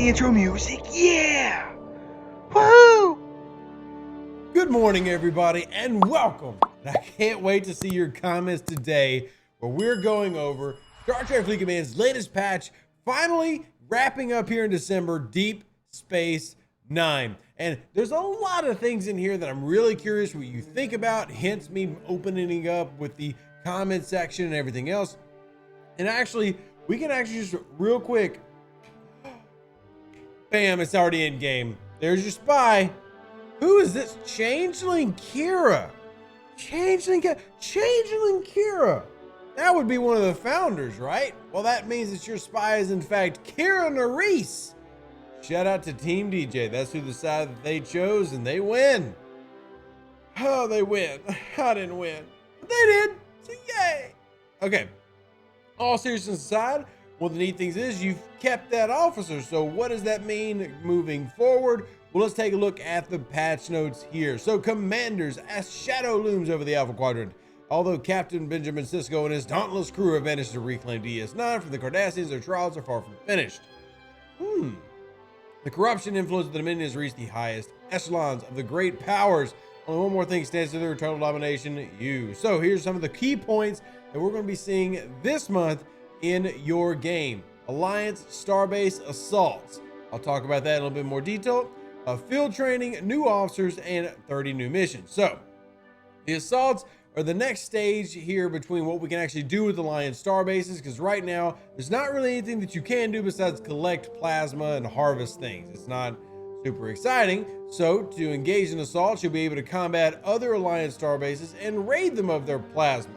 the intro music. Yeah! Woohoo! Good morning, everybody, and welcome. I can't wait to see your comments today, where we're going over Star Trek Fleet Command's latest patch, finally wrapping up here in December, Deep Space Nine. And there's a lot of things in here that I'm really curious what you think about, hence me opening up with the comment section and everything else. And actually, we can actually just real quick, bam, it's already in game. There's your spy. Who is this? Changeling Kira. Changeling Kira. That would be one of the founders, right? Well, that means that your spy is in fact Kira Nerys. Shout out to Team DJ. That's who the side that they chose, and they win. Oh, they win. I didn't win, but they did. So yay. Okay. All seriousness aside, one of the neat things is you've kept that officer. So what does that mean moving forward? Well, let's take a look at the patch notes here. So commanders, as shadow looms over the Alpha Quadrant. Although Captain Benjamin Sisko and his dauntless crew have managed to reclaim DS9 from the Cardassians, their trials are far from finished. The corruption influence of the Dominion has reached the highest echelons of the great powers. Only one more thing stands to their eternal domination, you. So here's some of the key points that we're going to be seeing this month in your game. Alliance Starbase Assaults. I'll talk about that in a little bit more detail. Field training, new officers, and 30 new missions. So the assaults are the next stage here between what we can actually do with Alliance Starbases, because right now there's not really anything that you can do besides collect plasma and harvest things. It's not super exciting. So to engage in assaults, you'll be able to combat other Alliance Starbases and raid them of their plasma.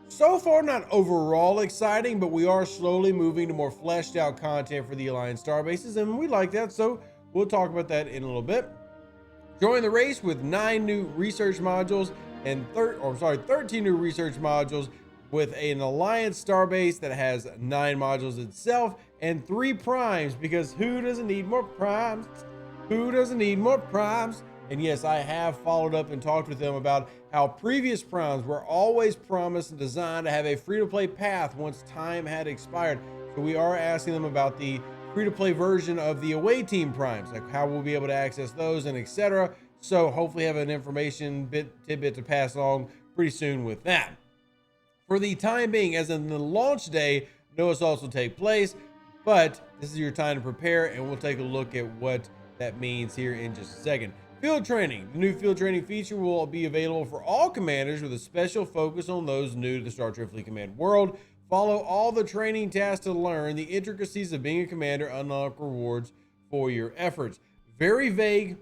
So far, not overall exciting, but we are slowly moving to more fleshed out content for the Alliance Starbases, and we like that, so we'll talk about that in a little bit. Join the race with 9 new research modules and 13 new research modules with an Alliance Starbase that has 9 modules itself and 3 primes, because who doesn't need more primes? Who doesn't need more primes? And yes, I have followed up and talked with them about how previous primes were always promised and designed to have a free-to-play path once time had expired. So we are asking them about the free-to-play version of the away team primes, like how we'll be able to access those and etc. So hopefully have an information tidbit to pass along pretty soon with that. For the time being, as in the launch day, no assaults will take place, but this is your time to prepare, and we'll take a look at what that means here in just a second. Field training. The new field training feature will be available for all commanders with a special focus on those new to the Star Trek Fleet Command world. Follow all the training tasks to learn the intricacies of being a commander, unlock rewards for your efforts. Very vague.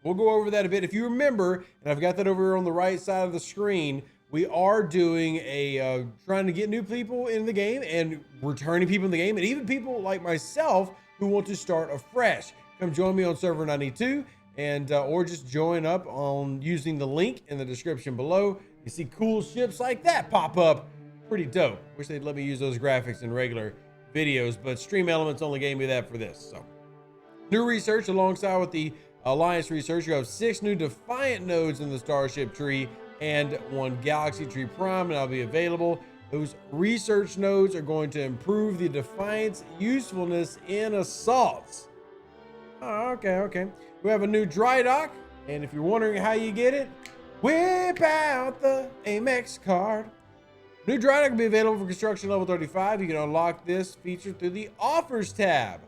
We'll go over that a bit. If you remember, and I've got that over here on the right side of the screen, we are doing a trying to get new people in the game and returning people in the game, and even people like myself who want to start afresh. Come join me on server 92, and or just join up on using the link in the description below. You see cool ships like that pop up. Pretty dope. Wish they'd let me use those graphics in regular videos, but Stream Elements only gave me that for this. So new research alongside with the Alliance research, you have 6 new Defiant nodes in the Starship tree and 1 Galaxy tree prime, and I'll be available. Those research nodes are going to improve the Defiant's usefulness in assaults. Oh, okay. We have a new dry dock, and if you're wondering how you get it, whip out the Amex card. New dry dock will be available for construction level 35. You can unlock this feature through the offers tab.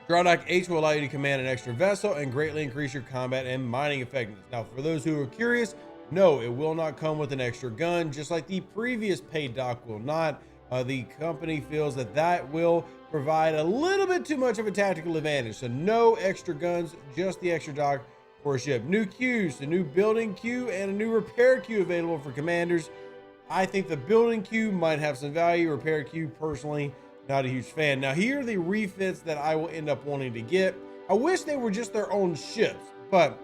Dry dock H will allow you to command an extra vessel and greatly increase your combat and mining effectiveness. Now, for those who are curious, no, it will not come with an extra gun, just like the previous paid dock will not. The company feels that will provide a little bit too much of a tactical advantage. So no extra guns, just the extra dock for a ship. New queues, a new building queue and a new repair queue available for commanders. I think the building queue might have some value. Repair queue, personally, not a huge fan. Now, here are the refits that I will end up wanting to get. I wish they were just their own ships, but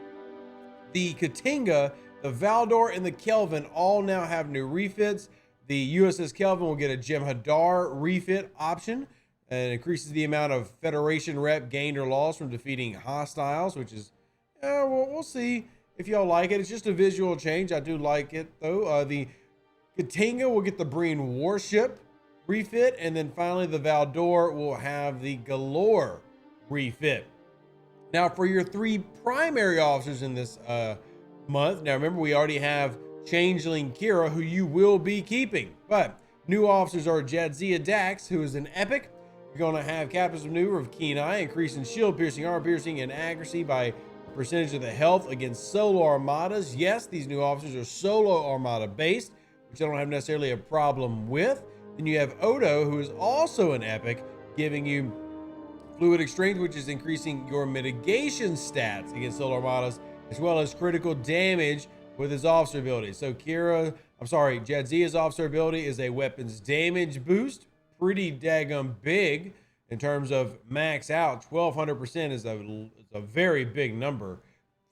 the Katinga, the Valdor, and the Kelvin all now have new refits. The USS Kelvin will get a Jem'Hadar refit option, and increases the amount of Federation rep gained or lost from defeating hostiles, which is, we'll see if y'all like it. It's just a visual change. I do like it, though. The Katinga will get the Breen warship refit. And then finally, the Valdor will have the Galore refit. Now, for your 3 primary officers in this month, now remember, we already have Changeling Kira, who you will be keeping. But new officers are Jadzia Dax, who is an epic. You're going to have Captain's Maneuver of Keen Eye, increasing shield piercing, armor piercing, and accuracy by a percentage of the health against solo armadas. Yes, these new officers are solo armada based, which I don't have necessarily a problem with. Then you have Odo, who is also an epic, giving you Fluidic Strength, which is increasing your mitigation stats against solo armadas, as well as critical damage with his officer ability. So Jadzia's officer ability is a weapons damage boost. Pretty daggum big in terms of max out. 1200% is a very big number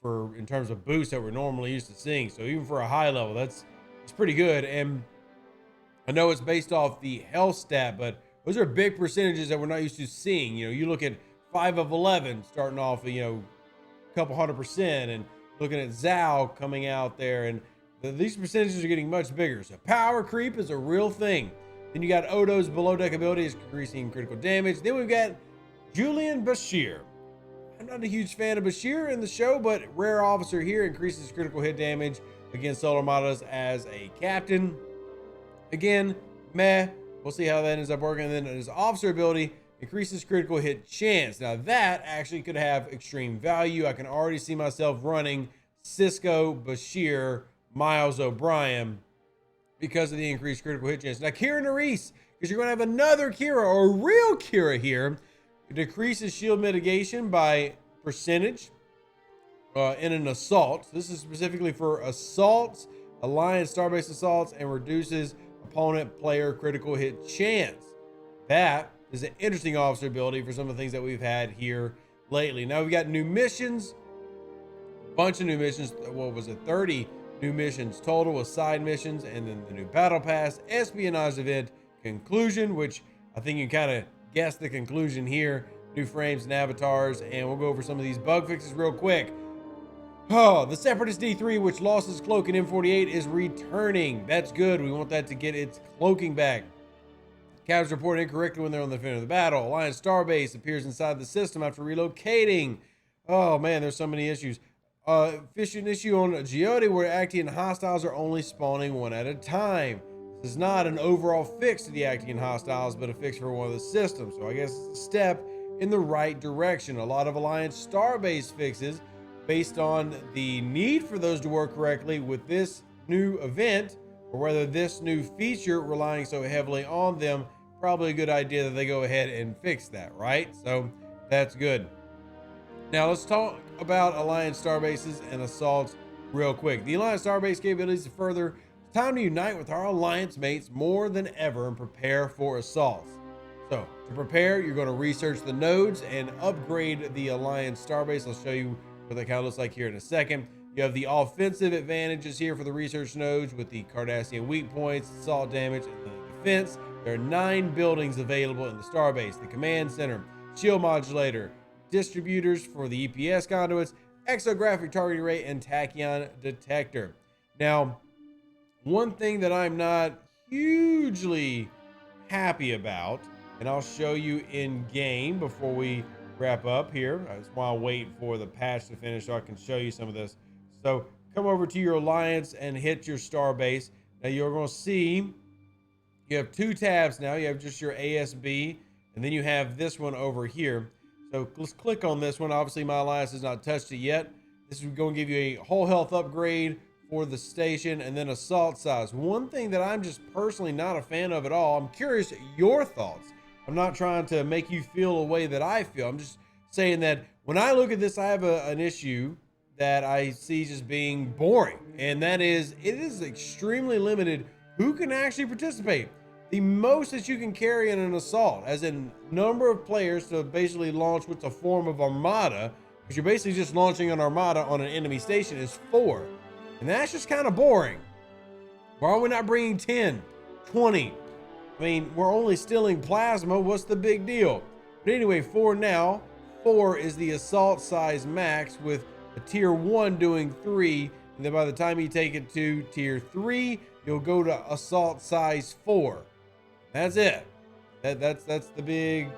in terms of boost that we're normally used to seeing. So even for a high level, it's pretty good. And I know it's based off the health stat, but those are big percentages that we're not used to seeing. You know, you look at 5 of 11 starting off, a couple 100%, and looking at Zhao coming out there, and these percentages are getting much bigger. So power creep is a real thing. Then you got Odo's below deck ability is increasing critical damage. Then we've got Julian Bashir. I'm not a huge fan of Bashir in the show, but rare officer here, increases critical hit damage against solo armadas as a captain. Again, meh. We'll see how that ends up working. And then his officer ability increases critical hit chance. Now that actually could have extreme value. I can already see myself running Cisco, Bashir, Miles O'Brien because of the increased critical hit chance. Now Kira Nerys, because you're going to have another Kira, or a real Kira here, decreases shield mitigation by percentage in an assault. This is specifically for assaults, Alliance Starbase Assaults, and reduces opponent player critical hit chance. That is an interesting officer ability for some of the things that we've had here lately. Now we've got new missions, a bunch of new missions. What was it? 30 new missions total with side missions, and then the new battle pass, espionage event, conclusion, which I think you can kind of guess the conclusion here. New frames and avatars, and we'll go over some of these bug fixes real quick. Oh, the Separatist D3, which lost its cloak in M48, is returning. That's good. We want that to get its cloaking back. Captains report incorrectly when they're on the field of the battle. Alliance Starbase appears inside the system after relocating. Oh man, there's so many issues. Fishing issue on Geode where Actian hostiles are only spawning one at a time. This is not an overall fix to the Actian hostiles, but a fix for one of the systems. So I guess it's a step in the right direction. A lot of Alliance Starbase fixes based on the need for those to work correctly with this new event, or whether this new feature relying so heavily on them. Probably a good idea that they go ahead and fix that, right? So that's good. Now let's talk about Alliance Starbases and assaults real quick. The Alliance Starbase capabilities to further. It's time to unite with our Alliance mates more than ever and prepare for assaults. So to prepare, you're going to research the nodes and upgrade the Alliance Starbase. I'll show you what that kind of looks like here in a second. You have the offensive advantages here for the research nodes with the Cardassian weak points, assault damage, and the defense. There are 9 buildings available in the Starbase: the command center, shield modulator, distributors for the EPS conduits, exographic targeting array, and tachyon detector. Now, one thing that I'm not hugely happy about, and I'll show you in game before we wrap up here. I just want to wait for the patch to finish so I can show you some of this. So come over to your Alliance and hit your Starbase. Now you're going to see you have 2 tabs now. You have just your ASB, and then you have this one over here. So let's click on this one. Obviously my Alliance has not touched it yet. This is going to give you a whole health upgrade for the station, and then assault size. One thing that I'm just personally not a fan of at all, I'm curious your thoughts. I'm not trying to make you feel a way that I feel. I'm just saying that when I look at this, I have an issue that I see just being boring, and that is it is extremely limited who can actually participate. The most that you can carry in an assault, as in number of players to basically launch what's a form of armada, because you're basically just launching an armada on an enemy station, is 4. And that's just kind of boring. Why are we not bringing 10, 20? I mean, we're only stealing plasma. What's the big deal? But anyway, 4 now. 4 is the assault size max, with a tier 1 doing 3. And then by the time you take it to tier 3, you'll go to assault size 4. That's it. That's the big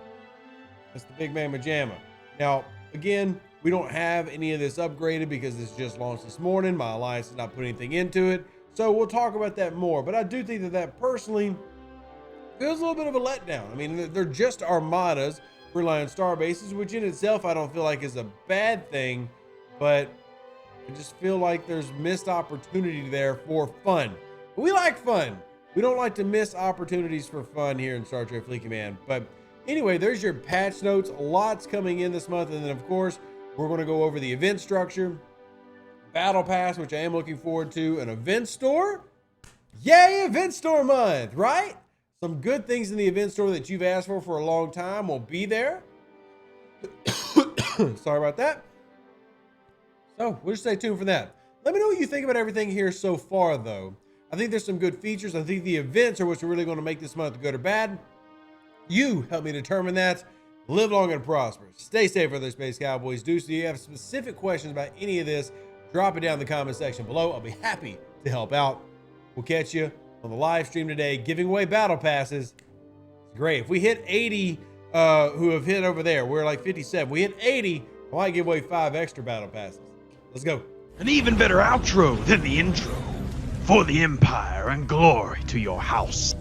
mamma jamma. Now, again, we don't have any of this upgraded because this just launched this morning. My alliance did not put anything into it, so we'll talk about that more. But I do think that personally feels a little bit of a letdown. I mean, they're just armadas for Alliance star bases, which in itself I don't feel like is a bad thing, but I just feel like there's missed opportunity there for fun. But we like fun. We don't like to miss opportunities for fun here in Star Trek Fleet Command. But anyway, there's your patch notes. Lots coming in this month. And then, of course, we're going to go over the event structure, Battle Pass, which I am looking forward to, an event store. Yay, event store month, right? Some good things in the event store that you've asked for a long time will be there. Sorry about that. So we'll just stay tuned for that. Let me know what you think about everything here so far, though. I think there's some good features. I think the events are what's really going to make this month good or bad. You help me determine that. Live long and prosper. Stay safe, other Space Cowboys. Deuce, do you have specific questions about any of this? Drop it down in the comment section below. I'll be happy to help out. We'll catch you on the live stream today, giving away battle passes. It's great. If we hit 80 who have hit over there, we're like 57. We hit 80, I might give away 5 extra battle passes. Let's go. An even better outro than the intro. For the Empire and glory to your house.